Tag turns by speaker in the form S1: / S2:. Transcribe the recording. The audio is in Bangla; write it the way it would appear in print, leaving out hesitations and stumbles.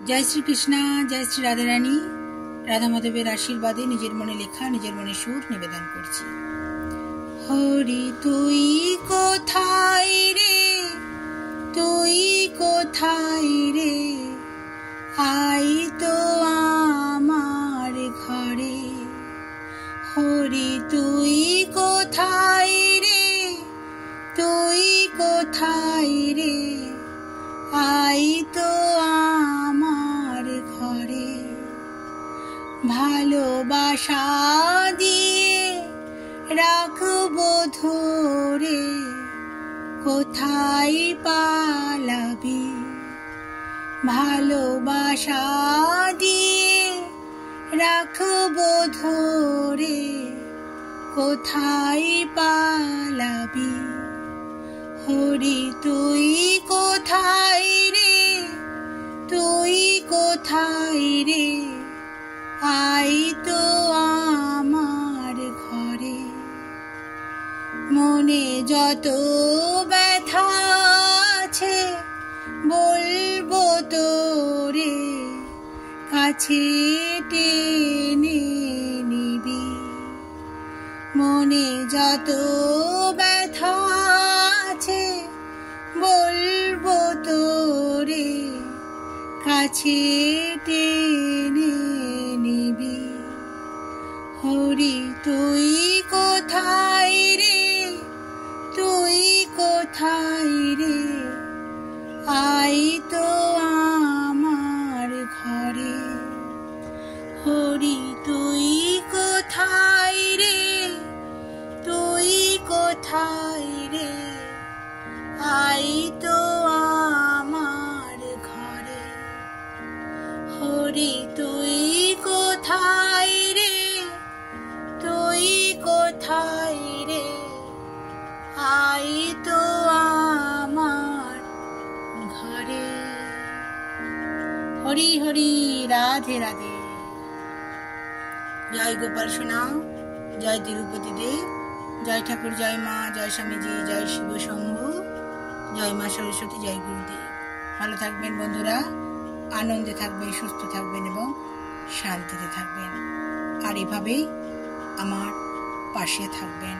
S1: जय श्री कृष्णा, जय श्री राधा रानी। राधा माधवेर आशीर्वादे निजेर मने लेखा निजेर मने सुर निवेदन करছি। हरि তুই কোথায় রে, তুই কোথায় রে, আই তো আমার ঘরে। হরি তুই কোথায় রে, তুই কোথায় রে, আই তো আমার ঘরে। ভালোবাসা দিয়ে রাখবো ধরে, কোথায় পালাবি। ভালোবাসা দিয়ে রাখবো ধরে, কোথায় পালাবি। হরি তুই কোথায় রে, তুই কোথায় রে, আই তো আমার ঘরে। মনে যত ব্যথা আছে বলবো তোরে, কাছে টেনে নিবি। মনে যত ব্যথা আছে বলবো তোরে, কাছে টেনে নিবি। হরি তুই কোথায় রে, তুই কোথায় রে, আই তো আমার ঘরে। হরি তুই কোথায় রে, তুই কোথায় রে, আই তো আমার ঘরে। হরি তুই কোথায় রে, তুই কোথায় রে, আই তো আমার ঘরে। হরি হরি, রাধে রাধে। জয় গোপাল সোনা, জয় তিরুপতি দেব, জয় ঠাকুর, জয় মা, জয় স্বামীজি, জয় শিব শম্ভু, জয় মা সরস্বতী, জয় গুরুদেব। ভালো থাকবেন বন্ধুরা, আনন্দে থাকবেন, সুস্থ থাকবেন এবং শান্তিতে থাকবেন। আর এভাবেই আমার পাশে থাকবেন।